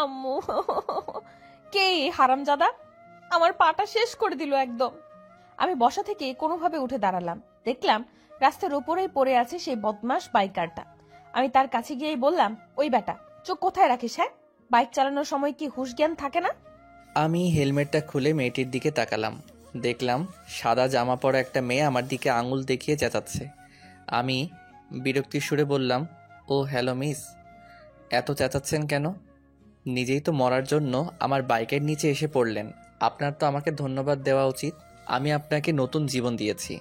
আম্মু, কে হারামজাদা আমার পাটা শেষ করে দিল একদম। আমি বসা থেকে কোনোভাবে উঠে দাঁড়ালাম, দেখলাম রাস্তার উপরেই পড়ে আছে সেই বদমাস বাইকারটা। আমি তার কাছে গিয়েই বললাম, ওই বেটা, চোখ কোথায় রাখিস? হ্যাঁ, বাইক চালানোর সময় কি হুঁশ জ্ঞান থাকে না? আমি হেলমেটটা খুলে মেয়েটির দিকে তাকালাম, দেখলাম সাদা জামা পরা একটা মেয়ে আমার দিকে আঙুল দেখিয়ে চেঁচাচ্ছে। আমি বিরক্তির সুরে বললাম, ও হ্যালো মিস, এত চেঁচাচ্ছেন কেন? নিজেই তো মরার জন্য আমার বাইকের নিচে এসে পড়লেন। আপনার তো আমাকে ধন্যবাদ দেওয়া উচিত। আমি আপনাকে নতুন জীবন দিয়েছি,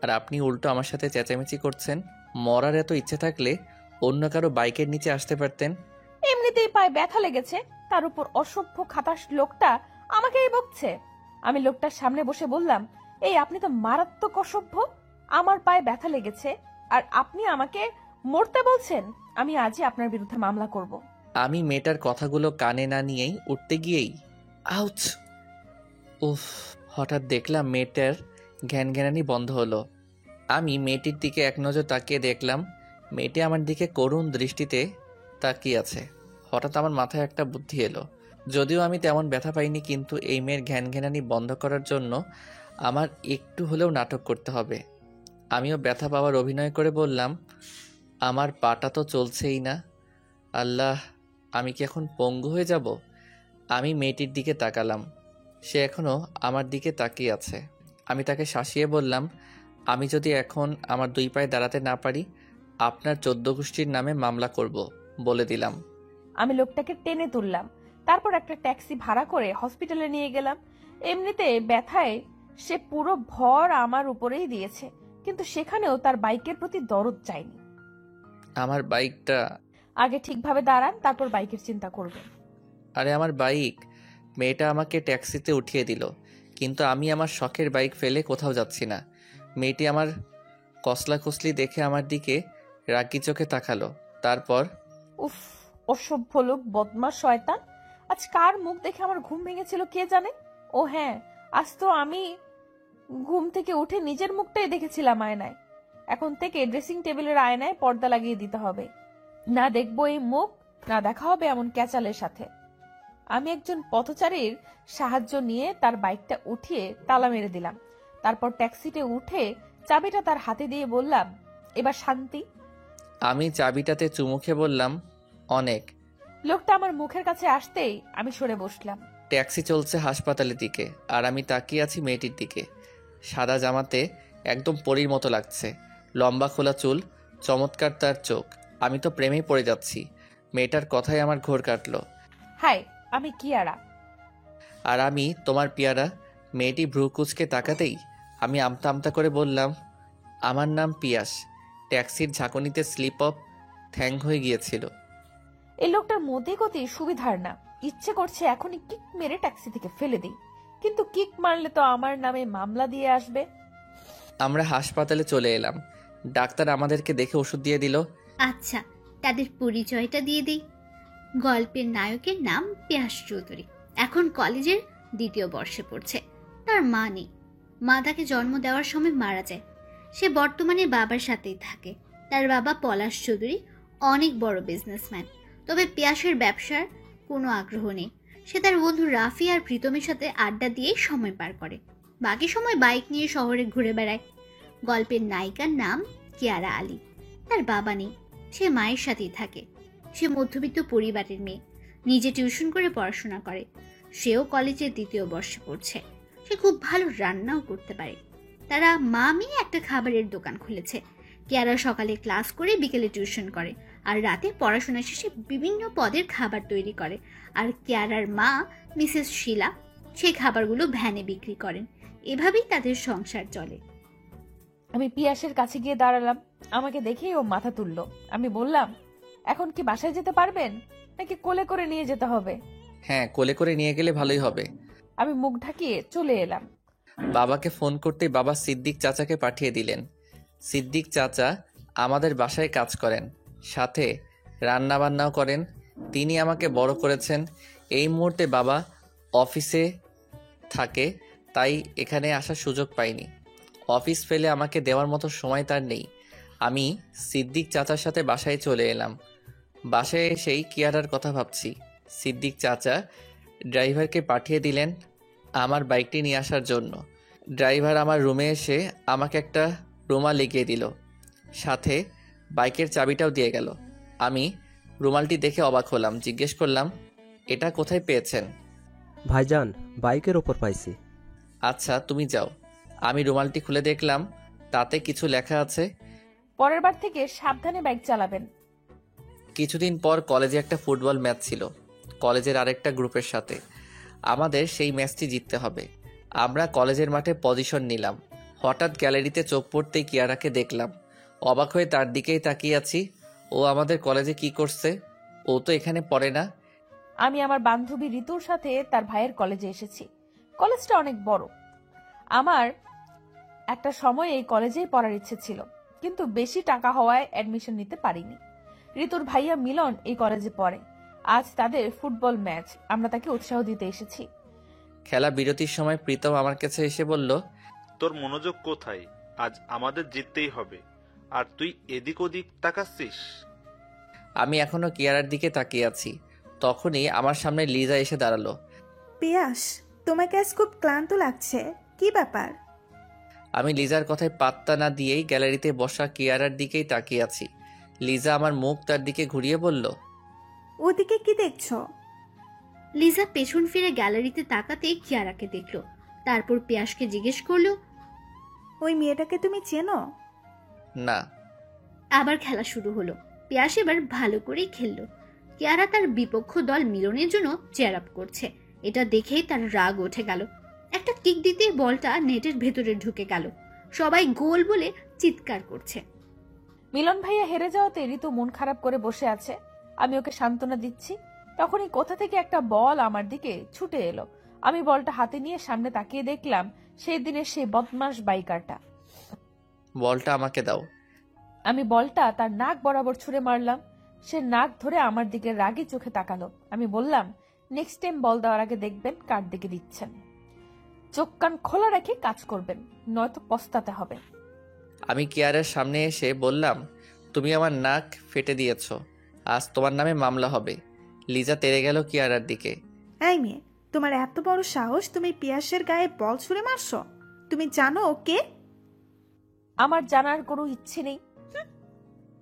আর আপনি উল্টো আমার সাথে চেঁচামেচি করছেন। মরার এত ইচ্ছে থাকলে অন্য কারো বাইকের নিচে আসতে পারতেন। এমনিতেই পায়ে ব্যথা লেগেছে, তার উপর অসভ্য খাতাস লোকটা আমাকেই বকছে। আমি লোকটার সামনে বসে বললাম, এই আপনি তো মারাত্মক অসভ্য। আমার পায়ে ব্যথা লেগেছে আর আপনি আমাকে মরতে বলছেন? আমি আজই আপনার বিরুদ্ধে মামলা করব। আমি মেয়েটার কথাগুলো কানে না নিয়েই উঠতে গিয়েই আউচ! উফ! হঠাৎ দেখলাম মেয়েটার ঘ্যানঘ্যানানি বন্ধ হলো। আমি মেয়েটির দিকে এক নজর তাকিয়ে দেখলাম মেয়েটি আমার দিকে করুণ দৃষ্টিতে তাকিয়ে আছে। হঠাৎ আমার মাথায় একটা বুদ্ধি এলো। যদিও আমি তেমন ব্যথা পাইনি, কিন্তু এই মেয়ের ঘ্যানঘ্যানানি বন্ধ করার জন্য আমার একটু হলেও নাটক করতে হবে। আমিও ব্যথা পাওয়ার অভিনয় করে বললাম, আমার পাটা তো চলছেই না। আল্লাহ, আমি কি এখন পঙ্গু হয়ে যাব? আমি মেয়েটির দিকে তাকালাম, সে এখনও আমার দিকে তাকিয়ে আছে। আমি তাকে শাসিয়ে বললাম, আমি যদি এখন আমার দুই পায়ে দাঁড়াতে না পারি, আপনার 14 গোষ্ঠীর নামে মামলা করব, বলে দিলাম। আমি লোকটাকে টেনে তুললাম, তারপর একটা ট্যাক্সি ভাড়া করে হসপিটালে নিয়ে গেলাম। এমনিতে ব্যথায় সে পুরো ভর আমার উপরেই দিয়েছে, কিন্তু সেখানেও তার বাইকের প্রতি দরদ চাইনি। আমার বাইকটা? আগে ঠিকভাবে দাঁড়ান, তারপর বাইকের চিন্তা করবেন। আরে আমার বাইক! মেয়েটা আমাকে ট্যাক্সিতে উঠিয়ে দিল, কিন্তু আমি আমার শখের বাইক ফেলে কোথাও যাচ্ছি না। মেয়েটি আমার কসলাকসলি দেখে আমার দিকে রাগি চোখে তাকালো। তারপর, উফ, অসভ্য লোক, বদমাশ শয়তান! আজ কার মুখ দেখে আমার ঘুম ভেঙেছিল কে জানে। ও হ্যাঁ, আজ তো আমি ঘুম থেকে উঠে নিজের মুখটাই দেখেছিলাম আয়নায়। এখন থেকে ড্রেসিং টেবিলের আয়নায় পর্দা লাগিয়ে দিতে হবে, না দেখবো এই মুখ, না দেখা হবে এমন ক্যাচালের সাথে। আমি একজন পথচারীর সাহায্য নিয়ে তার বাইকটা উঠিয়ে তালা মেরে দিলাম। তারপর ট্যাক্সিতে উঠে চাবিটা তার হাতে দিয়ে বললাম, এবার শান্তি। আমি চাবিটাতে চুমু খেয়ে বললাম, অনেক। লোকটা আমার মুখের কাছে আসতেই আমি সরে বসলাম। ট্যাক্সি চলছে হাসপাতালের দিকে, আর আমি তাকিয়ে আছি মেয়েটির দিকে। সাদা জামাতে একদম পরীর মতো লাগছে, লম্বা খোলা চুল, চমৎকার তার চোখ। আমি তো প্রেমেই পড়ে যাচ্ছি। মেয়েটার কথাই আমার ঘোর কাটলো। হাই, আমি কিয়ারা। আর আমি তোমার পিয়ারা। মেয়েটি ভ্রু কুঁচকে তাকাতেই আমি আমতা আমতা করে বললাম, আমার নাম পিয়াস। ট্যাক্সির ঝাঁকুনিতে স্লিপ অফ থ্যাং হয়ে গিয়েছিল। এই লোকটার মধ্যে গতি সুবিধার না, ইচ্ছে করছে এখনই কিক মেরে ট্যাক্সি থেকে ফেলে দিই, কিন্তু কিক মারলে তো আমার নামে মামলা দিয়ে আসবে। আমরা হাসপাতালে চলে এলাম। ডাক্তার আমাদেরকে দেখে ওষুধ দিয়ে দিল। আচ্ছা, তাদের পরিচয়টা দিয়ে দিই। গল্পের নায়কের নাম পিয়াস চৌধুরী, এখন কলেজের 2য় বর্ষে পড়ছে। তার মা নেই, মা তাকে জন্ম দেওয়ার সময় মারা যায়। সে বর্তমানে বাবার সাথেই থাকে। তার বাবা পলাশ চৌধুরী অনেক বড় বিজনেসম্যান, তবে পিয়াসের ব্যবসার কোনো আগ্রহ নেই। সে তার বন্ধু রাফি আর প্রীতমের সাথে আড্ডা দিয়ে সময় পার করে, বাকি সময় বাইক নিয়ে শহরে ঘুরে বেড়ায়। গল্পের নায়িকার নাম কিয়ারা আলী। তার বাবা নেই, সে মায়ের সাথেই থাকে। সে মধ্যবিত্ত পরিবারের মেয়ে, নিজে টিউশন করে পড়াশোনা করে। সেও কলেজের 2য় বর্ষে পড়ছে। সে খুব ভালো রান্নাও করতে পারে। তারা মা মেয়ে একটা খাবারের দোকান খুলেছে। কিয়ারা সকালে ক্লাস করে বিকেলে টিউশন করে, আর রাতে পড়াশোনা শেষে বিভিন্ন পদের খাবার তৈরি করে। আর কিয়ারার মা মিসেস শিলা সেই খাবারগুলো ভ্যানে বিক্রি করেন। এভাবেই তাদের সংসার চলে। আমি পিয়াসের কাছে গিয়ে দাঁড়ালাম, আমাকে দেখেই ও মাথা তুললো। আমি বললাম, এখন কি বাসায় যেতে পারবেন, নাকি কোলে করে নিয়ে যেতে হবে? হ্যাঁ, কোলে করে নিয়ে গেলে ভালোই হবে। আমি মুখ ঢাকিয়ে চলে এলাম। বাবাকে ফোন করতেই বাবা সিদ্দিক চাচাকে পাঠিয়ে দিলেন। সিদ্দিক চাচা আমাদের বাসায় কাজ করেন, সাথে রান্না বান্নাও করেন। তিনি আমাকে বড় করেছেন। এই মুহূর্তে বাবা অফিসে থাকে, তাই এখানে আসার সুযোগ পাইনি। অফিস ফেলে আমাকে দেওয়ার মতো সময় তার নেই। আমি সিদ্দিক চাচার সাথে বাসায় চলে এলাম। বাসায় এসেই কিয়ারার কথা ভাবছি। সিদ্দিক চাচা ড্রাইভারকে পাঠিয়ে দিলেন আমার বাইকটি নিয়ে আসার জন্য। ড্রাইভার আমার রুমে এসে আমাকে একটা রুমাল লিখিয়ে দিল, সাথে বাইকের চাবিটাও দিয়ে গেল। আমি রুমালটি দেখে অবাক হলাম, জিজ্ঞেস করলাম, এটা কোথায় পেয়েছেন? ভাইজান, বাইকের ওপর পাইছি। আচ্ছা, তুমি যাও। আমি রুমালটি খুলে দেখলাম তাতে কিছু লেখা আছে, পরের বার থেকে সাবধানে বাইক চালাবেন। কিছুদিন পর কলেজে একটা ফুটবল ম্যাচ ছিল কলেজের আরেকটা গ্রুপের সাথে। আমাদের সেই ম্যাচটি জিততে হবে। আমরা কলেজের মাঠে পজিশন নিলাম। হঠাৎ গ্যালারিতে চোখ পড়তেই কিয়ারাকে দেখলাম। অবাক হয়ে তার দিকেই তাকিয়ে আছি। ও আমাদের কলেজে কি করছে? ও তো এখানে পড়ে না। আমি আমার বান্ধবী ঋতুর সাথে তার ভাইয়ের কলেজে এসেছি। কলেজটা অনেক বড়। আমার একটা সময় এই কলেজেই পড়ার ইচ্ছে ছিল, কিন্তু বেশি টাকা হওয়ায় অ্যাডমিশন নিতে পারিনি। ঋতুর ভাইয়া মিলন এই কলেজে পড়ে। আজ তাদের ফুটবল ম্যাচ, আমরা তাকে উৎসাহ দিতে এসেছি। খেলা বিরতির সময় প্রীতম আমার কাছে এসে বলল, তোর মনোযোগ কোথায়? আজ আমাদের জিততেই হবে, আর তুই এদিক ওদিক তাকাচ্ছিস। আমি এখনো কিয়ারার দিকে তাকিয়ে আছি। তখনই আমার সামনে লিজা এসে দাঁড়ালো। পিয়াস, তোমাকে আজ খুব ক্লান্ত লাগছে, কি ব্যাপার? আমি লিজার কথায় পাত্তা না দিয়েই গ্যালারিতে বসা কিয়ারার দিকেই তাকিয়ে আছি। লিজা আমার মুখ তার দিকে ঘুরিয়ে বলল, ওদিকে কি দেখছো? লিজা পেছন ফিরে গ্যালারিতে তাকাতে কিয়ারাকে দেখল। তারপর পিয়াসকে জিজ্ঞেস করলো, ওই মেয়েটাকে তুমি চেনো? না। আবার খেলা শুরু হলো। পিয়াস এবার ভালো করেই খেললো। কিয়ারা তার বিপক্ষ দল মিলনের জন্য চেয়ার আপ করছে। এটা দেখেই তার রাগ উঠে গেল। একটা কিক দিতে বলটা নেটের ভেতরে ঢুকে গেল। সবাই গোল বলে চিৎকার করছে। মিলন ভাইয়া হেরে যাওয়াতে ঋতু মন খারাপ করে বসে আছে। আমি ওকে সান্ত্বনা দিচ্ছি, তখনই কোথা থেকে একটা বল আমার দিকে ছুটে এলো। আমি বলটা হাতে নিয়ে সামনে তাকিয়ে দেখলাম সেই দিনের সেই বদমাস বাইকারটা। বলটা আমাকে দাও। আমি বলটা তার নাক বরাবর ছুঁড়ে মারলাম। সে নাক ধরে আমার দিকে রাগী চোখে তাকালো। আমি বললাম, নেক্সট টাইম বল দেওয়ার আগে দেখবেন কার দিকে দিচ্ছেন। চোখ কান খোলা রেখে কাজ করবেন, নয়তো পস্তাতে হবে। আমি কিয়ারার সামনে এসে বললাম, তুমি আমার নাক ফেটে দিয়েছ, আজ তোমার নামে মামলা হবে। লিজা তেড়ে গেল কিয়ারার দিকে। এই মেয়ে, তোমার এত বড় সাহস, তুমি পিয়াসের গায়ে বল ছুঁড়ে মারছো? তুমি জানো ও কে? আমার জানার কোনো ইচ্ছে নেই।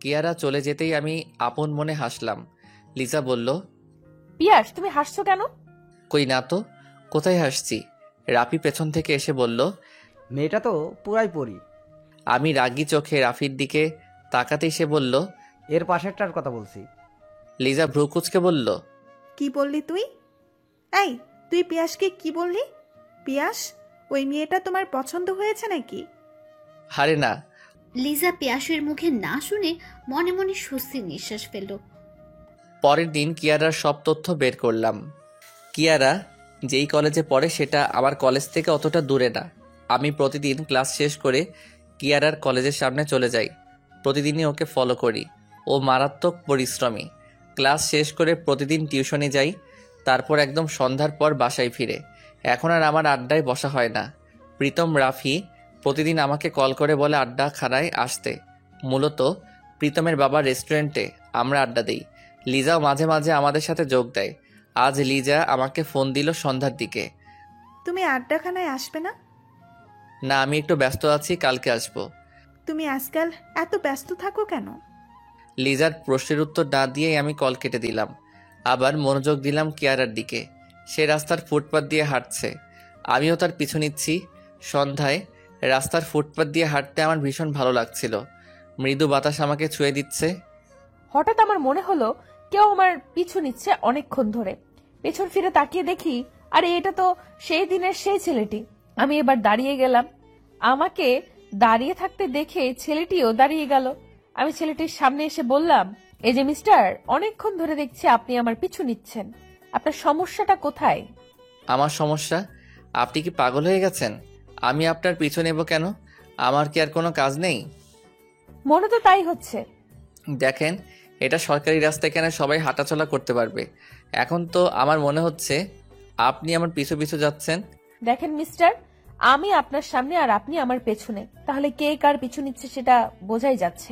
কিয়ারা চলে যেতেই আমি আপন মনে হাসলাম। লিজা বলল, পিয়াস, তুমি হাসছো কেন? কই না তো, কোথায় হাসছি? রাফি পেছন থেকে এসে বলল। মেয়েটা তো পুরাই পরি। আমি রাগী চোখে রাফির দিকে তাকাতেই সে বলল, এর পাশেরটার কথা বলছি। লিজা ভ্রু কুঁচকে বলল, কি বললি তুই? এই, তুই পিয়াসকে কি বললি? পিয়াস, ওই মেয়েটা তোমার পছন্দ হয়েছে নাকি? আরে না। লিজা পিয়াসের মুখে না শুনে মনে মনে স্বস্তির নিঃশ্বাস ফেলল। পরের দিন কিয়ারার সব তথ্য বের করলাম। কিয়ারা যেই কলেজে পড়ে সেটা আমার কলেজ থেকে অতটা দূরে না। আমি প্রতিদিন ক্লাস শেষ করে কিয়ারার কলেজের সামনে চলে যাই। প্রতিদিনই ওকে ফলো করি। ও মারাত্মক পরিশ্রমী। ক্লাস শেষ করে প্রতিদিন টিউশনে যাই, তারপর একদম সন্ধ্যার পর বাসায় ফিরে। এখন আর আমার আড্ডায় বসা হয় না। প্রীতম রাফি প্রতিদিন আমাকে কল করে বলে আড্ডাখানায় আসতে। মূলত প্রীতমের বাবার রেস্টুরেন্টে আমরা আড্ডা দিই। লিজাও মাঝে মাঝে আমাদের সাথে যোগ দেয়। আজ লিজা আমাকে ফোন দিল সন্ধ্যার দিকে। তুমি আড্ডাখানায় আসবে না? না, আমি একটু ব্যস্ত আছি, কালকে আসবো। তুমি আজকাল এত ব্যস্ত থাকো কেন? লিজার প্রশ্নের উত্তর না দিয়েই আমি কল কেটে দিলাম। আবার মনোযোগ দিলাম কিয়ারার দিকে। সে রাস্তার ফুটপাত দিয়ে হাঁটছে, আমিও তার পিছু নিচ্ছি। সন্ধ্যায় রাস্তার ফুটপাত দিয়ে হাঁটতে আমার ভীষণ ভালো লাগছিল। মৃদু বাতাস আমাকে ছুঁয়ে দিচ্ছে। হঠাৎ আমার মনে হলো কেউ আমার পিছু নিচ্ছে অনেকক্ষণ ধরে। পেছন ফিরে তাকিয়ে দেখি, আরে এটা তো সেই দিনের সেই ছেলেটি। আমি এবার দাঁড়িয়ে গেলাম। আমাকে দাঁড়িয়ে থাকতে দেখে ছেলেটিও দাঁড়িয়ে গেল। আমি ছেলেটির সামনে এসে বললাম, এই যে মিস্টার, অনেকক্ষণ ধরে দেখছি আপনি আমার পিছু নিচ্ছেন, আপনার সমস্যাটা কোথায়? আমার সমস্যা? আপনি কি পাগল হয়ে গেছেন? আমি আপনার পিছু নেব কেন? আমার কি আর কোনো কাজ নেই? মনে তো তাই হচ্ছে। দেখেন, এটা সরকারি রাস্তা, এখানে সবাই হাঁটাচলা করতে পারবে। এখন তো আমার মনে হচ্ছে আপনি আমার পিছু পিছু যাচ্ছেন। দেখেন মিস্টার, আমি আপনার সামনে আর আপনি আমার পেছনে, তাহলে কে কার পিছু নিচ্ছে সেটা বোঝাই যাচ্ছে।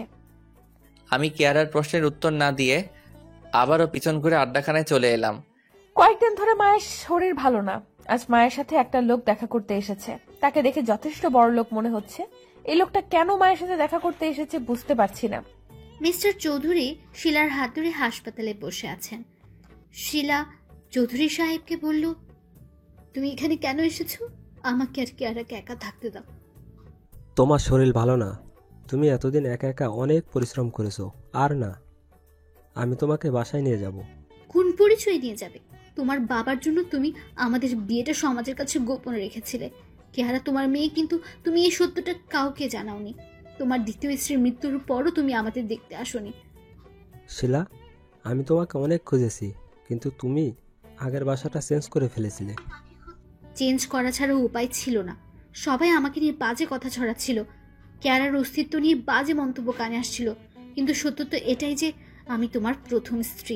আমি কিয়ারার প্রশ্নের উত্তর না দিয়ে আবারও পিছন ঘুরে আড্ডাখানায় চলে এলাম। কয়েকদিন ধরে মায়ের শরীর ভালো না। আজ মায়ের সাথে একটা লোক দেখা করতে এসেছে। তাকে দেখে যথেষ্ট বড় লোক মনে হচ্ছে। এই লোকটা কেন মায়ের সাথে দেখা করতে এসেছে বুঝতে পারছি না। মিস্টার চৌধুরী শিলার হাত ধরে হাসপাতালে বসে আছেন। শিলা চৌধুরী সাহেবকে বলল, তুমি এখানে কেন এসেছো? আমাকে আর কিয়ারাকে একা থাকতে দাও। তোমার শরীর ভালো না, তুমি এতদিন একা একা অনেক পরিশ্রম করেছো। আর না, আমি তোমাকে বাসায় নিয়ে যাব। কোন পরিচয় নিয়ে যাবে? তোমার বাবার জন্য তুমি আমাদের বিয়েটা সমাজের কাছে গোপনে রেখেছিলে। কিয়ারা তোমার মেয়ে, কিন্তু তুমি এই সত্যটা কাউকে জানাওনি। তোমার দ্বিতীয় স্ত্রীর মৃত্যুর পরও তুমি আমাদের দেখতে আসোনি। শিলা, আমি তোমাকে অনেক খুঁজেছি, কিন্তু তুমি আগের বাসাটা চেঞ্জ করে ফেলেছিলে। চেঞ্জ করা ছাড়া উপায় ছিল না। সবাই আমাকে নিয়ে বাজে কথা ছড়াচ্ছিল, কিয়ারার অস্তিত্ব নিয়ে বাজে মন্তব্য কানে আসছিল। কিন্তু সত্য তো এটাই যে আমি তোমার প্রথম স্ত্রী,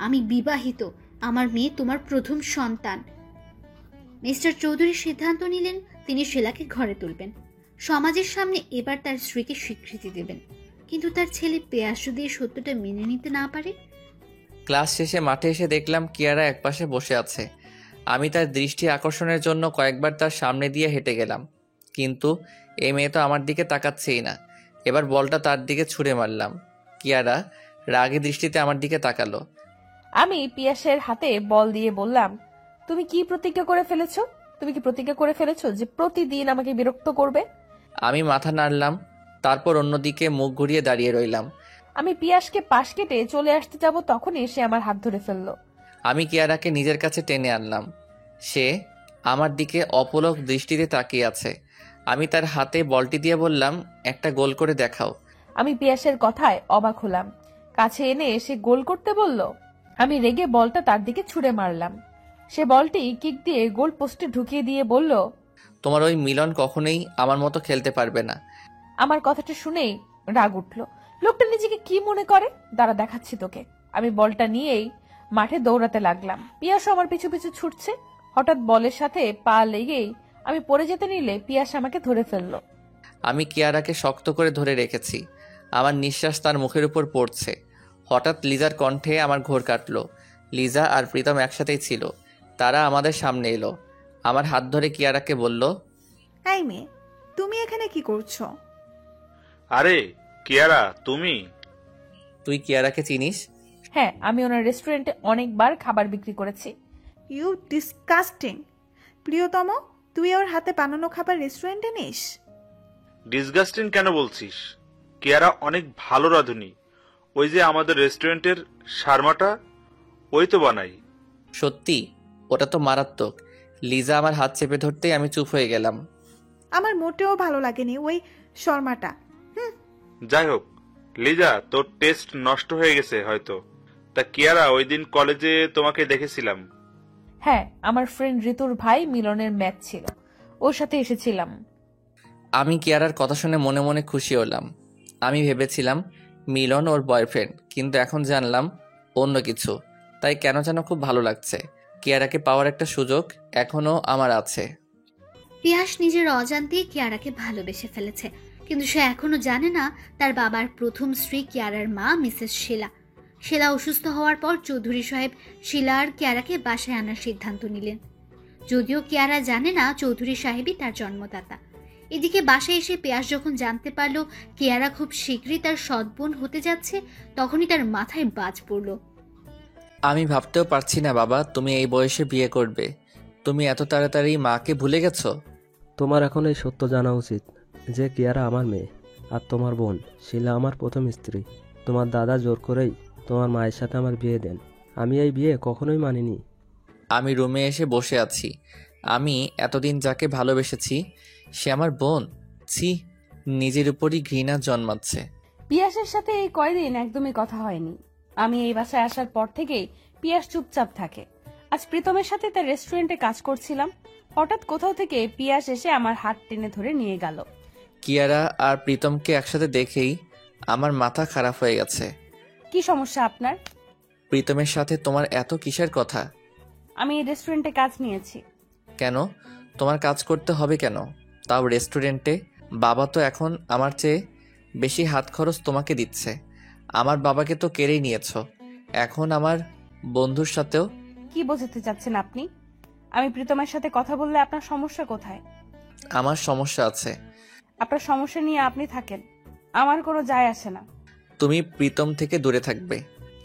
আমি বিবাহিত, আমার মেয়ে তোমার প্রথম সন্তান। মিস্টার চৌধুরী সিদ্ধান্ত নিলেন তিনি শিলাকে ঘরে তুলবেন। সমাজের সামনে এবার তার স্ত্রীকে স্বীকৃতি দেবেন। কিন্তু তার ছেলে পেয়াস যদি এই সত্যটা মেনে নিতে না পারে? ক্লাস শেষে মাঠে এসে দেখলাম কিয়ারা একপাশে বসে আছে। আমি তার দৃষ্টি আকর্ষণের জন্য কয়েকবার তার সামনে দিয়ে হেঁটে গেলাম, কিন্তু এই মেয়ে তো আমার দিকে তাকাচ্ছেই না। এবার বলটা তার দিকে ছুঁড়ে মারলাম। কিয়ারা রাগী দৃষ্টিতে আমার দিকে তাকালো। আমি পিয়াসের হাতে বল দিয়ে বললাম, তুমি কি প্রতিজ্ঞা করে ফেলেছো? তুমি কি প্রতিজ্ঞা করে ফেলেছো যে প্রতিদিন আমাকে বিরক্ত করবে? আমি মাথা নাড়লাম, তারপর অন্যদিকে মুখ ঘুরিয়ে দাঁড়িয়ে রইলাম। আমি পিয়াসকে পাশ কেটে চলে আসতে যাব, তখনই সে আমার হাত ধরে ফেললো। আমি কিয়ারাকে নিজের কাছে টেনে আনলাম। সে আমার দিকে অপলক দৃষ্টিতে তাকিয়ে আছে। আমি তার হাতে বলটি দিয়ে বললাম, একটা গোল করে দেখাও। আমি পিয়াসের কথায় অবাক হলাম। কাছে এনে সে গোল করতে বলল। আমি রেগে বলটা তার দিকে ছুঁড়ে মারলাম। সে বলটি কিক দিয়ে গোল পোস্টে ঢুকিয়ে দিয়ে বলল, তোমার ওই মিলন কখনোই আমার মতো খেলতে পারবে না। আমার কথাটা শুনেই রাগ উঠল। লোকটা নিজেকে কি মনে করে, দাঁড়া দেখাচ্ছি তোকে। আমি বলটা নিয়েই মাঠে দৌড়াতে লাগলাম। পিয়াস আমার পিছু পিছু ছুটছে। হঠাৎ বলের সাথে পা লেগেই আমি পড়ে যেতে নিলে পিয়াস আমাকে ধরে ফেললো। আমি কিয়ারাকে শক্ত করে ধরে রেখেছি। আমার নিঃশ্বাস তার মুখের উপর পড়ছে। হঠাৎ লিজার কণ্ঠে আমার ঘোর কাটলো। লিজা আর প্রীতম একসাথেই ছিল। তারা আমাদের সামনে এলো। আমার হাত ধরে কিয়ারাকে বলল, এই মেয়ে, তুমি এখানে কি করছো? আরে কিয়ারা, তুমি? তুই কিয়ারাকে চিনিস? হ্যাঁ, আমি ওনার রেস্টুরেন্টে অনেকবার খাবার বিক্রি করেছি। You disgusting! প্রিয়তম, তুই ওর হাতে বানানো খাবার রেস্টুরেন্টে নিস? ডিসগাস্টিং কেন বলছিস? কিয়ারা অনেক ভালো রাঁধুনি। ওই যে আমাদের রেস্টুরেন্টের শার্মাটা, ওই তো বানাই। সত্যি? ওটা তো মারাত্মক। লিজা আমার হাত চেপে ধরতেই আমি চুপ হয়ে গেলাম। আমার মোটেও ভালো লাগেনি ওই শর্মাটা। যাই হোক, লিজা, তোর টেস্ট নষ্ট হয়ে গেছে হয়তো। তা কিয়ারা, ওই দিন কলেজে তোমাকে দেখেছিলাম। হ্যাঁ, আমার ফ্রেন্ড ঋতুর ভাই মিলনের ম্যাচ ছিল, ওর সাথে এসেছিলাম। আমি কিয়ারার কথা শুনে মনে মনে খুশি হলাম। আমি ভেবেছিলাম মিলন ওর বয়ফ্রেন্ড, কিন্তু এখন জানলাম অন্য কিছু। তাই কেন যেন খুব ভালো লাগছে। কিয়ারাকে পাওয়ার একটা সুযোগ এখনো আমার আছে। পিয়াস নিজের অজান্তেই কিয়ারাকে ভালোবেসে ফেলেছে, কিন্তু সে এখনো জানে না তার বাবার প্রথম স্ত্রী কিয়ারার মা মিসেস শিলা। শিলা অসুস্থ হওয়ার পর চৌধুরী সাহেব শিলা আর কিয়ারাকে বাসায় আনার সিদ্ধান্ত নিলেন। যদিও কিয়ারা জানে না চৌধুরী সাহেবই তার জন্মদাতা। এদিকে বাসায় এসে পিয়াস যখন জানতে পারল কিয়ারা খুব শীঘ্রই তার সৎ বোন হতে যাচ্ছে, তখনই তার মাথায় বাজ পড়ল। আমি ভাবতেও পারছি না বাবা, তুমি এই বয়সে বিয়ে করবে। তুমি এত তাড়াতাড়ি মাকে ভুলে গেছো? তোমার এখন এই সত্য জানা উচিত যে কিয়ারা আমার মেয়ে, আর তোমার বোন শিলা আমার প্রথম স্ত্রী। তোমার দাদা জোর করেই তোমার মায়ের সাথে আমার বিয়ে দেন। আমি এই বিয়ে কখনোই মানিনি। আমি রুমে এসে বসে আছি। আমি এতদিন যাকে ভালোবেসেছি সে আমার বোন। ছি, নিজের উপরই ঘৃণা জন্মাচ্ছে। পিয়াসের সাথে এই কয়দিন একদমই কথা হয়নি। আমি এই বাসায় আসার পর থেকেই পিয়াস চুপচাপ থাকে। আজ প্রীতমের সাথে তার রেস্টুরেন্টে কাজ করছিলাম। হঠাৎ কোথাও থেকে পিয়াস এসে আমার হাত টেনে ধরে নিয়ে গেল। কিয়ারা আর প্রীতমকে একসাথে দেখেই আমার মাথা খারাপ হয়ে গেছে। কি সমস্যা আপনার? প্রীতমের সাথে তোমার এত কিসের কথা? আমি এই রেস্টুরেন্টে কাজ নিয়েছি। কেন? তোমার কাজ করতে হবে কেন, তাও রেস্টুরেন্টে? বাবা তো এখন আমার চেয়ে বেশি হাত খরচ তোমাকে দিচ্ছে। আমার বাবাকে তো কেড়েই নিয়েছো, এখন আমার বন্ধুর সাথেও কি বোঝাতে চাচ্ছেন আপনি? আমি প্রীতমের সাথে কথা বললে আপনার সমস্যা কোথায়? আমার সমস্যা আছে। আপনার সমস্যা নিয়ে আপনি থাকেন, আমার কোনো যায় আসে না। তুমি প্রীতম থেকে দূরে থাকবে।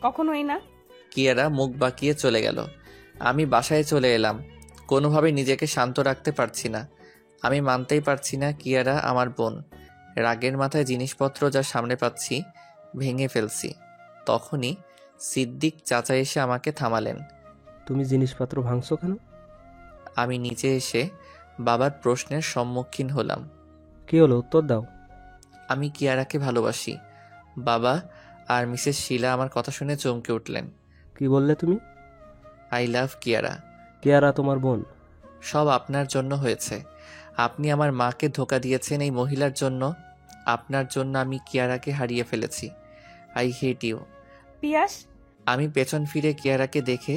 কখনোই না। কিয়ারা মুখ বাঁকিয়ে চলে গেল। আমি বাসায় চলে এলাম। কোনোভাবে নিজেকে শান্ত রাখতে পারছি না। আমি মানতেই পারছি না কিয়ারা আমার বোন। রাগের মাথায় জিনিসপত্র যা সামনে পাচ্ছি ভেঙে ফেলছি। তখনই সিদ্দিক চাচা এসে আমাকে থামালেন। তুমি জিনিসপত্র ভাঙছো কেন? আমি নিচে এসে বাবার প্রশ্নের সম্মুখীন হলাম। কি হলো, উত্তর দাও। আমি কিয়ারাকে ভালোবাসি। বাবা আর মিসেস শিলা আমার কথা শুনে চমকে উঠলেন। কি বললে তুমি? I love Kiara. কিয়ারা তোমার বোন? সব আপনার জন্য হয়েছে। আপনি আমার মাকে ধোঁকা দিয়েছেন এই মহিলার জন্য। আপনার জন্য আমি কিয়ারাকে হারিয়ে ফেলেছি। I hate you. পিয়াস, আমি পেছন ফিরে কিয়ারাকে দেখে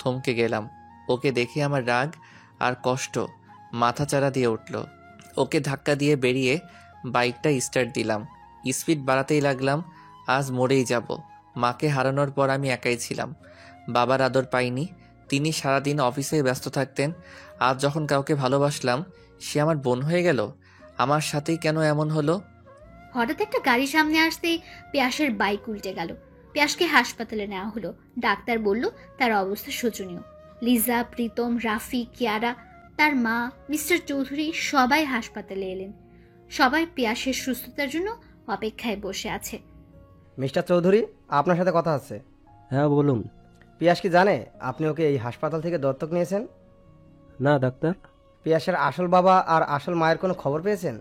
থমকে গেলাম। ওকে দেখে আমার রাগ আর কষ্ট মাথাচাড়া দিয়ে উঠল। ওকে ধাক্কা দিয়ে বেরিয়ে বাইকটা স্টার্ট দিলাম। স্পিড বাড়াতেই লাগলাম। আজ মরেই যাব। মাকে হারানোর পর আমি একাই ছিলাম। বাবার আদর পাইনি। তিনি সারাদিন অফিসে ব্যস্ত থাকতেন। আজ যখন কাউকে ভালোবাসলাম সে আমার বোন হয়ে গেল। আমার সাথেই কেন এমন হলো? হঠাৎ একটা গাড়ি সামনে আসতেই পিয়াসের বাইক উল্টে গেল। পিয়াসকে হাসপাতালে নেওয়া হলো। ডাক্তার বলল তার অবস্থা শোচনীয়। লিজা, প্রীতম, রাফি, কিয়ারা, তার মা, মিস্টার চৌধুরী সবাই হাসপাতালে এলেন। সবাই পিয়াসের সুস্থতার জন্য অপেক্ষায় বসে আছে। মিস্টার চৌধুরী, আপনার সাথে কথা আছে। হ্যাঁ বলুন। পিয়াস কি জানে আপনি ওকে এই হাসপাতাল থেকে দত্তক নিয়েছেন? না ডাক্তার। পিয়াসের আসল বাবা আর আসল মায়ের কোনো খবর পেয়েছেন?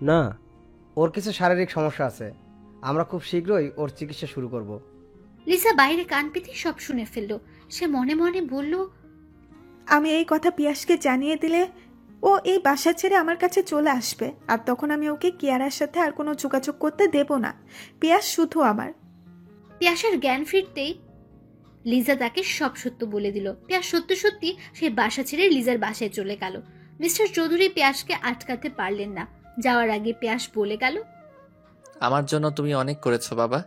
না। ওর কিছু শারীরিক সমস্যা আছে। আমরা খুব শীঘ্রই ওর চিকিৎসা শুরু করব। লিজা বাইরে কান পেতে সব শুনে ফেলল। সে মনে মনে বলল, আমি এই কথা পিয়াসকে জানিয়ে দিলে ও এই বাসা ছেড়ে আমার কাছে চলে আসবে, আর তখন আমি ওকে কিয়ারার সাথে আর কোনো যোগাযোগ করতে দেব না। পিয়াস শুধু আমার। পিয়াসের জ্ঞান ফিরতেই লিজা তাকে সব সত্য বলে দিল। পিয়াস সত্যি সত্যি সে বাসা ছেড়ে লিজার বাসায় চলে গেল। মিস্টার চৌধুরী পিয়াসকে আটকাতে পারলেন না। যাওয়ার আগে পিয়াস বলে গেল, আমার জন্য তুমি অনেক করেছো বাবা।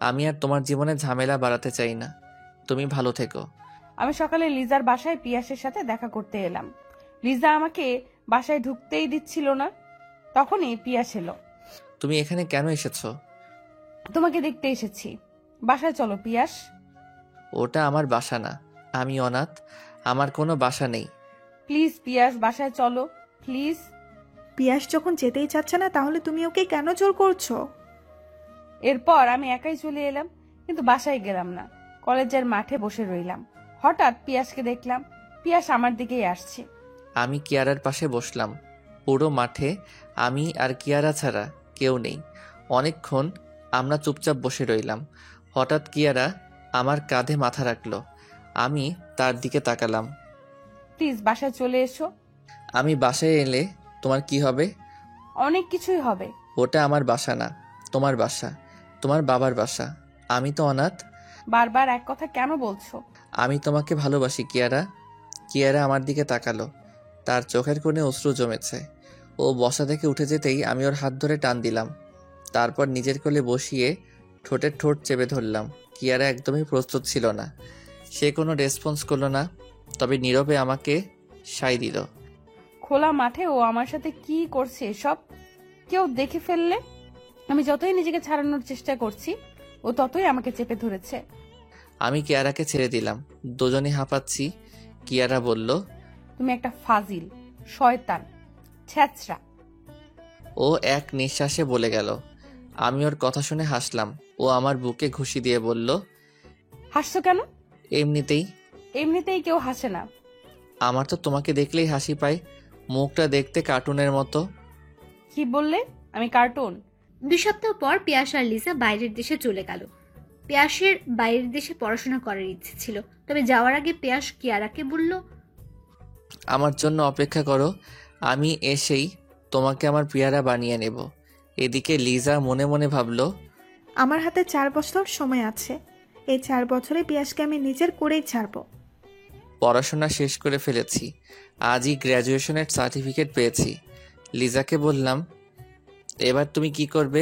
আমি আর তোমার জীবনে ঝামেলা বাড়াতে চাই না। তুমি ভালো থেকো। আমি সকালে লিজার বাসায় পিয়াসের সাথে দেখা করতে এলাম। লিজা আমাকে বাসায় ঢুকতেই দিচ্ছিল না। তখনই পিয়াস এলো। তুমি এখানে কেন এসেছো? তোমাকে দেখতে এসেছি। বাসায় চলো পিয়াস। ওটা আমার বাসা না। আমি অনাথ। আমার কোনো বাসা নেই। প্লিজ পিয়াস, বাসায় চলো প্লিজ। পিয়াস যখন যেতেই চাচ্ছে না তাহলে তুমি ওকে কেন জোর করছো? এরপর আমি একাই চলে এলাম, কিন্তু বাসায় গেলাম না। কলেজের মাঠে বসে রইলাম। হঠাৎ পিয়াসকে দেখলাম। পিয়াস আমার দিকেই আসছে। আমি কিয়ারার পাশে বসলাম। পুরো মাঠে আমি আর কিয়ারা ছাড়া কেউ নেই। অনেকক্ষণ আমরা চুপচাপ বসে রইলাম। হঠাৎ কিয়ারা আমার কাঁধে মাথা রাখলো। আমি তার দিকে তাকালাম। প্লিজ বাসায় চলে এসো। আমি বাসায় এলে তোমার কি হবে? অনেক কিছুই হবে। ওটা আমার বাসা না, তোমার বাসা, তোমার বাবার বাসা। আমি তো অনাথ। বারবার এক কথা কেন বলছো? আমি তোমাকে ভালোবাসি কিয়ারা। কিয়ারা আমার দিকে তাকালো। তার চোখের কোণে অশ্রু জমেছে। ও বসা থেকে উঠে যেতেই আমি ওর হাত ধরে টান দিলাম। তারপর নিজের কোলে বসিয়ে ঠোঁটের ঠোঁট চেপে ধরলাম। কিয়ারা একদমই প্রস্তুত ছিল না। সে কোনো রেসপন্স করলো না, তবে নীরবে আমাকে সাই দিল। খোলা মাঠে ও আমার সাথে কি করছে এসব কেউ দেখে ফেললে? আমি যতই নিজেকে ছাড়ানোর চেষ্টা করছি ও ততই আমাকে চেপে ধরেছে। আমি কিয়ারাকে ছেড়ে দিলাম। দুজনে হাঁপাচ্ছি। কিয়ারা বলল, তুমি একটা ফাজিল, শয়তান, ছ্যাচরা। ও এক নিঃশ্বাসে বলে গেল। আমি ওর কথা শুনে হাসলাম। ও আমার বুকে ঘুষি দিয়ে বলল, হাসছো কেন? এমনিতেই। এমনিতেই কেউ হাসে না। আমার তো তোমাকে দেখলেই হাসি পায়। মুখটা দেখতে কার্টুনের মতো। কি বললে? আমি কার্টুন? 2 সপ্তাহ পর পিয়াস আর লিজা বাইরের দেশে চলে গেল। পিয়াসের বাইরের দেশে পড়াশোনা করার ইচ্ছে ছিল, তবে যাওয়ার আগে পিয়াস কিয়ারাকে বলল, আমার জন্য অপেক্ষা করো। আমি এসেই তোমাকে আমার পিয়ারা বানিয়ে নেব। এদিকে লিজা মনে মনে ভাবল, আমার হাতে 4 বছর সময় আছে। এই 4 বছরে পিয়াসকে আমি নিজের করেই ছাড়বো। পড়াশোনা শেষ করে ফেলেছি। আজই গ্র্যাজুয়েশনের সার্টিফিকেট পেয়েছি। লিজাকে বললাম, এবার তুমি কি করবে?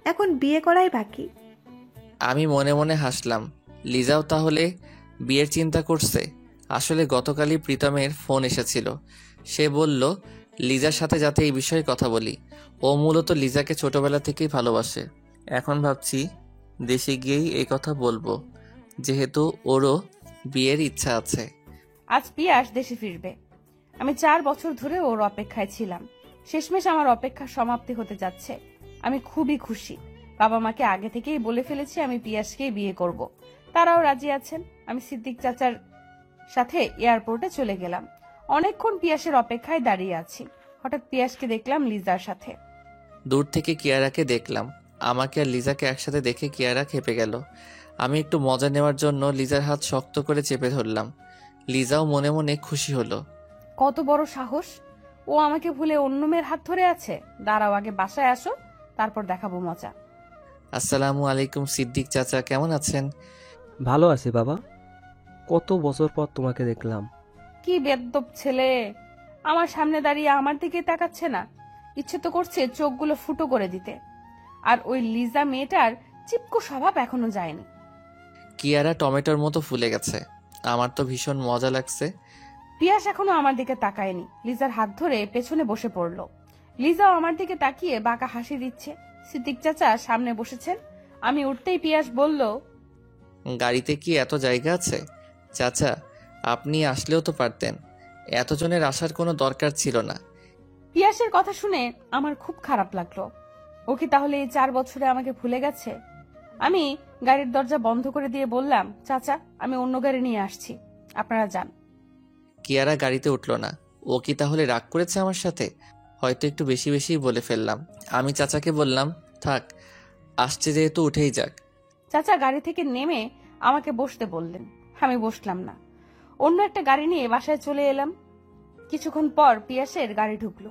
এখন বিয়ে করাই বাকি। আমি মনে মনে হাসলাম। লিজাও তাহলে বিয়ের চিন্তা করছে। আসলে গতকালই প্রীতমের ফোন এসেছিল। সে বলল লিজার সাথে যাতে এই বিষয়ে কথা বলি। ও মূলত লিজাকে ছোটবেলা থেকেই ভালোবাসে। এখন ভাবছি দেশে গিয়েই এই কথা বলবো, যেহেতু ওরও বিয়ের ইচ্ছা আছে। আজ পিয়াস দেশে ফিরবে। আমি 4 বছর ধরে ওর অপেক্ষায় ছিলাম। শেষমেশ আমার অপেক্ষার সমাপ্তি হতে যাচ্ছে। আমি খুবই খুশি। বাবা মাকে আগে থেকেই বলে ফেলেছি আমি পিয়াসকেই বিয়ে করব। তারাও রাজি আছেন। আমি সিদ্দিক চাচার সাথে এয়ারপোর্টে চলে গেলাম। অনেকক্ষণ পিয়াসের অপেক্ষায় দাঁড়িয়ে আছি। হঠাৎ পিয়াসকে দেখলাম লিজার সাথে। দূর থেকে কিয়ারাকে দেখলাম। আমাকে আর লিজাকে একসাথে দেখে কিয়ারা খেপে গেল। আমি একটু মজা নেওয়ার জন্য লিজার হাত শক্ত করে চেপে ধরলাম। লিজাও মনে মনে খুশি হলো। কত বড় সাহস! ও আমাকে ভুলে অন্য মেয়ের হাত ধরে আছে। দাঁড়াও, আগে বাসায় আসো, তারপর দেখাবো মজা। আসসালামু আলাইকুম সিদ্দিক চাচা, কেমন আছেন? ভালো আছি বাবা, কত বছর পর তোমাকে দেখলাম। কি বেদ্যপ ছেলে! আমার সামনে দাঁড়িয়ে আমার দিকে তাকাচ্ছে না। ইচ্ছে তো করছে চোখগুলো ফুটো করে দিতে। আর ওই লিজা মেয়েটার চিপকো স্বভাব এখনো যায়নি। কিয়ারা টমেটোর মতো ফুলে গেছে। আমার তো ভীষণ মজা লাগছে। পিয়াস এখনো আমার দিকে তাকায়নি। লিজার হাত ধরে পেছনে বসে পড়লো। লিজাও আমার দিকে তাকিয়ে বাঁকা হাসি দিচ্ছে। সিদ্দিক চাচা সামনে বসেছেন। আমি উঠতেই পিয়াস বলল, গাড়িতে কি এত জায়গা আছে? চাচা, আপনি আসলেও তো পারতেন। এতজনের আসার কোনো দরকার ছিল না। পিয়াসের কথা শুনে আমার খুব খারাপ লাগলো। ও কি তাহলে এই 4 বছরে আমাকে ভুলে গেছে? আমি গাড়ির দরজা বন্ধ করে দিয়ে বললাম, চাচা আমি অন্য গাড়ি নিয়ে আসছি, আপনারা যান। কিয়ারা গাড়িতে উঠল না। ও কি তাহলে রাগ করেছে আমার সাথে? হয়তো একটু বেশি বেশি বলে ফেললাম। আমি চাচাকে বললাম, থাক, আসছে যেহেতু উঠেই যাক। চাচা গাড়ি থেকে নেমে আমাকে বসতে বললেন। আমি বসলাম না। অন্য একটা গাড়ি নিয়ে বাসায় চলে এলাম। কিছুক্ষণ পর পিয়াসের গাড়ি ঢুকলো।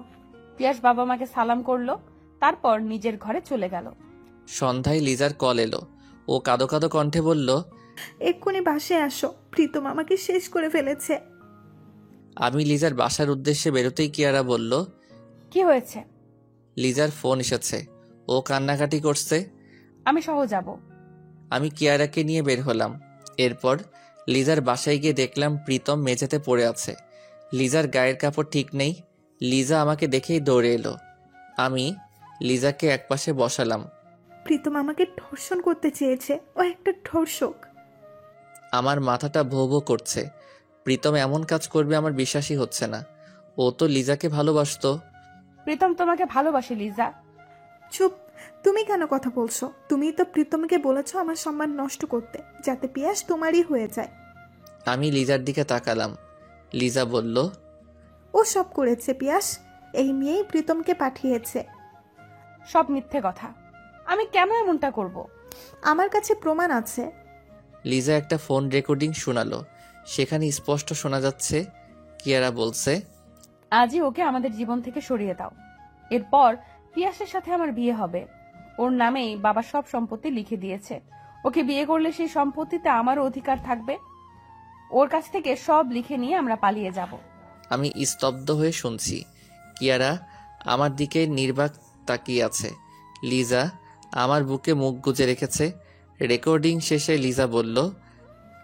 পিয়াস বাবা মাকে সালাম করলো, তারপর নিজের ঘরে চলে গেল। সন্ধ্যায় লিজার কল এলো। ও কাঁদো কাঁদো কণ্ঠে বলল, এক্ষুনি বাসায় আসো, প্রীতম আমাকে শেষ করে ফেলেছে। আমি লিজার বাসার উদ্দেশ্যে বেরোতেই কিয়ারা বলল, কি হয়েছে? লিজার ফোন এসেছে। ও কান্নাকাটি করছে। আমি সহ যাব। আমি কিয়ারাকে নিয়ে বের হলাম। এরপর লিজার বাসায় গিয়ে দেখলাম প্রীতম মেঝেতে পড়ে আছে। লিজার গায়ের কাপড় ঠিক নেই। লিজা আমাকে দেখেই দৌড়ে এলো। আমি লিজাকে একপাশে বসালাম। প্রীতম আমাকে ধর্ষণ করতে চেয়েছে, ও একটা ধর্ষক। আমার মাথাটা ভো ভো করছে। প্রীতম এমন কাজ করবে আমার বিশ্বাসই হচ্ছে না। ও তো লিজাকে ভালোবাসতো। প্রীতম তোমাকে ভালোবাসে লিজা। চুপ, তুমি কেন কথা বলছো? তুমিই তো প্রীতমকে বলেছো আমার সম্মান নষ্ট করতে, যাতে পিয়াস তোমারই হয়ে যায়। আমি লিজার দিকে তাকালাম। লিজা বলল, ও সব করেছে পিয়াস, এই মেয়েই প্রীতমকে পাঠিয়েছে। সব মিথ্যে কথা। আমি কেন এমনটা করব? আমার কাছে প্রমাণ আছে। লিজা একটা ফোন রেকর্ডিং শোনালো। সেখানে স্পষ্ট শোনা যাচ্ছে কিয়ারা বলছে, আজই ওকে আমাদের জীবন থেকে সরিয়ে দাও। এরপর পিয়াসের সাথে আমার বিয়ে হবে। ওর নামেই বাবা সব সম্পত্তি লিখে দিয়েছে। ওকে বিয়ে করলে সেই সম্পত্তিতে আমারও অধিকার থাকবে। ওর কাছ থেকে সব লিখে নিয়ে আমরা পালিয়ে যাব। আমি স্তব্ধ হয়ে শুনছি। কিয়ারা আমার দিকে নির্বাক তাকিয়ে আছে। লিজা আমার বুকে মুখ গুজে রেখেছে। রেকর্ডিং শেষে লিজা বলল,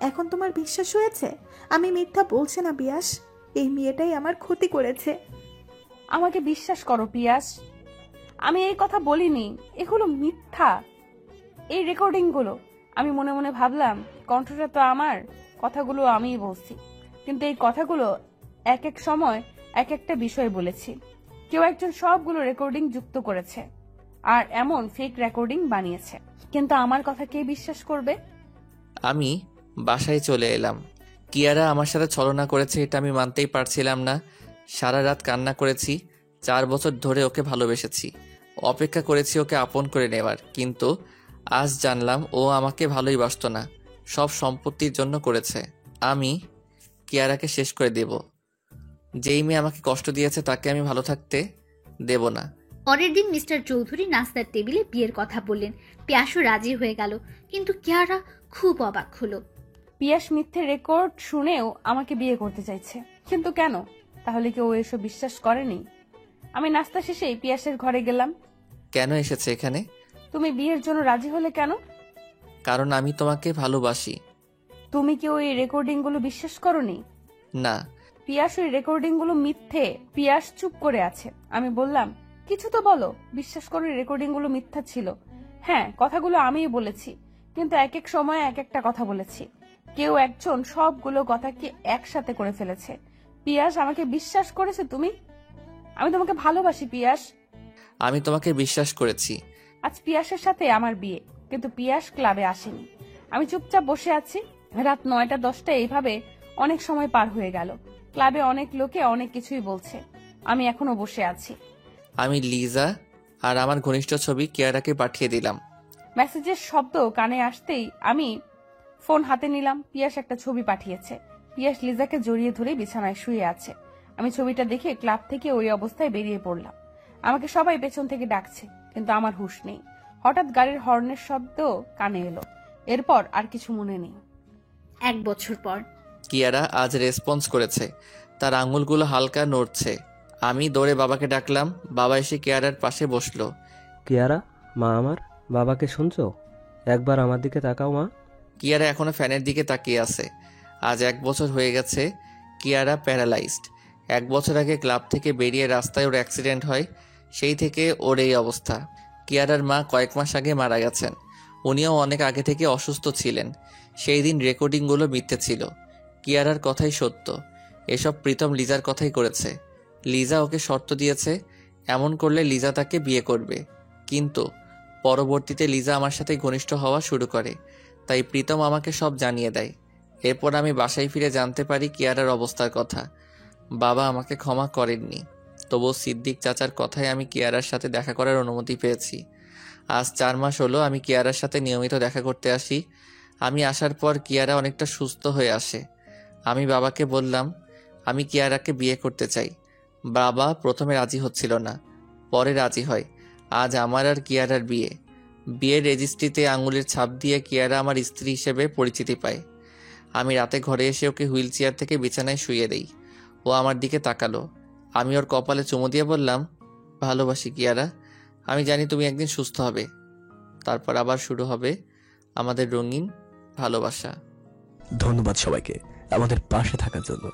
এখন তোমার বিশ্বাস হয়েছে? আমি মিথ্যা বলছি না পিয়াস, এই মেয়েটাই আমার ক্ষতি করেছে। আমাকে বিশ্বাস করো পিয়াস, আমি এই কথা বলিনি। এগুলো মিথ্যা। এই রেকর্ডিংগুলো। আমি মনে মনে ভাবলাম, কণ্ঠটা তো আমার, কথাগুলো আমিই বলছি। কিন্তু এই কথাগুলো এক এক সময় এক একটা বিষয় বলেছি। কেউ একজন সবগুলো রেকর্ডিং যুক্ত করেছে আর এমন ফেক রেকর্ডিং বানিয়েছে। কিন্তু আমার কথা কে বিশ্বাস করবে? আমি বাসায় চলে এলাম। কিয়ারা আমার সাথে ছলনা করেছে এটা আমি মানতেই পারছিলাম না। সারা রাত কান্না করেছি। 4 বছর ধরে ওকে ভালোবেসেছি। অপেক্ষা করেছি ওকে আপন করে নেওয়ার। কিন্তু আজ জানলাম ও আমাকে ভালোই বাসতো না। সব সম্পত্তির জন্য করেছে। আমি কিয়ারাকে শেষ করে দেব। যেই মেয়ে আমাকে কষ্ট দিয়েছে তাকে আমি ভালো থাকতে দেব না। পরের দিন মিস্টার চৌধুরী নাস্তার টেবিলে বিয়ের কথা বললেন। পিয়াসও রাজি হয়ে গেল, কিন্তু কিয়ারা খুব অবাক হলো। পিয়াস মিথ্যে রেকর্ড শুনেও আমাকে বিয়ে করতে চাইছে, কিন্তু কেন? তাহলে কি ও এসব বিশ্বাস করেনি? আমি নাস্তা শেষেই পিয়াসের ঘরে গেলাম। কেন এসেছে এখানে? তুমি বিয়ের জন্য রাজি হলে কেন? কারণ আমি তোমাকে ভালোবাসি। তুমি কি ওই রেকর্ডিংগুলো বিশ্বাস করনি? না। পিয়াস ওই রেকর্ডিংগুলো মিথ্যে। পিয়াস চুপ করে আছে। আমি বললাম, কিছু তো বলো। বিশ্বাস করো রেকর্ডিংগুলো মিথ্যা ছিল। হ্যাঁ, কথাগুলো আমিই বলেছি, কিন্তু এক এক সময় এক একটা কথা বলেছি। কেউ একজন সবগুলো কথাকে একসাথে করে ফেলেছে। পিয়াস, আমাকে বিশ্বাস করেছে তুমি? আমি তোমাকে ভালোবাসি পিয়াস। আমি তোমাকে বিশ্বাস করেছি। আজ পিয়াসের সাথে আমার বিয়ে, কিন্তু পিয়াস ক্লাবে আসেনি। আমি চুপচাপ বসে আছি। রাত 9টা 10টা এইভাবে অনেক সময় পার হয়ে গেল। ক্লাবে অনেক লোকে অনেক কিছুই বলছে, আমি এখনো বসে আছি। আমি লিজা আর আমার ঘনিষ্ঠ ছবি কিয়ারাকে পাঠিয়ে দিলাম। মেসেজের শব্দ কানে আসতেই আমি ফোন হাতে নিলাম। পিয়াস একটা ছবি পাঠিয়েছে। পিয়াস লিজাকে জড়িয়ে ধরে বিছানায় শুয়ে আছে। আমি ছবিটা দেখে ক্লাব থেকে ওই অবস্থায় বেরিয়ে পড়লাম। আমাকে সবাই পেছন থেকে ডাকছে, কিন্তু আমার হুঁশ নেই। হঠাৎ গাড়ির হর্নের শব্দ কানে এলো। এরপর আর কিছু মনে নেই। 1 বছর পর। কিয়ারা আজ রেসপন্স করেছে, তার আঙুলগুলো হালকা নড়ছে। আমি দৌড়ে বাবাকে ডাকলাম। বাবা এসে কিয়ারার পাশে বসলো। কিয়ারা, মা আমার, বাবাকে শুনছো? একবার আমার দিকে তাকাও মা। কিয়ারা এখনো ফ্যানের দিকে তাকিয়ে আছে। আজ 1 বছর হয়ে গেছে কিয়ারা প্যারালাইজড। 1 বছর আগে ক্লাব থেকে বেরিয়ে রাস্তায় ওর অ্যাক্সিডেন্ট হয়, সেই থেকে ওর এই অবস্থা। কিয়ারার মা কয়েক মাস আগে মারা গেছেন। উনিও অনেক আগে থেকে অসুস্থ ছিলেন। সেই দিন রেকর্ডিংগুলো মিথ্যে ছিল। কিয়ারার কথাই সত্য। এসব প্রীতম লিজার কথাই করেছে। লিজা ওকে শর্ত দিয়েছে, এমন করলে লিজা তাকে বিয়ে করবে। কিন্তু পরবর্তীতে লিজা আমার সাথে ঘনিষ্ঠ হওয়া শুরু করে, তাই প্রীতম আমাকে সব জানিয়ে দেয়। এরপর আমি বাসায় ফিরে জানতে পারি কিয়ারার অবস্থার কথা। বাবা আমাকে ক্ষমা করেননি, তবুও সিদ্দিক চাচার কথায় আমি কিয়ারার সাথে দেখা করার অনুমতি পেয়েছি। আজ 4 মাস হলো আমি কিয়ারার সাথে নিয়মিত দেখা করতে আসি। আমি আসার পর কিয়ারা অনেকটা সুস্থ হয়ে আসে। আমি বাবাকে বললাম আমি কিয়ারাকে বিয়ে করতে চাই। বাবা প্রথমে রাজি হচ্ছিল না, পরে রাজি হয়। আজ আমার আর কিয়ারার বিয়ে। বিয়ের রেজিস্ট্রিতে আঙুলের ছাপ দিয়ে কিয়ারা আমার স্ত্রী হিসেবে পরিচিতি পায়। আমি রাতে ঘরে এসে ওকে হুইল চেয়ার থেকে বিছানায় শুইয়ে দেই। ও আমার দিকে তাকালো। আমি ওর কপালে চুমু দিয়ে বললাম, ভালোবাসি কিয়ারা, আমি জানি তুমি একদিন সুস্থ হবে। তারপর আবার শুরু হবে আমাদের রঙিন ভালোবাসা। ধন্যবাদ সবাইকে আমাদের পাশে থাকার জন্য।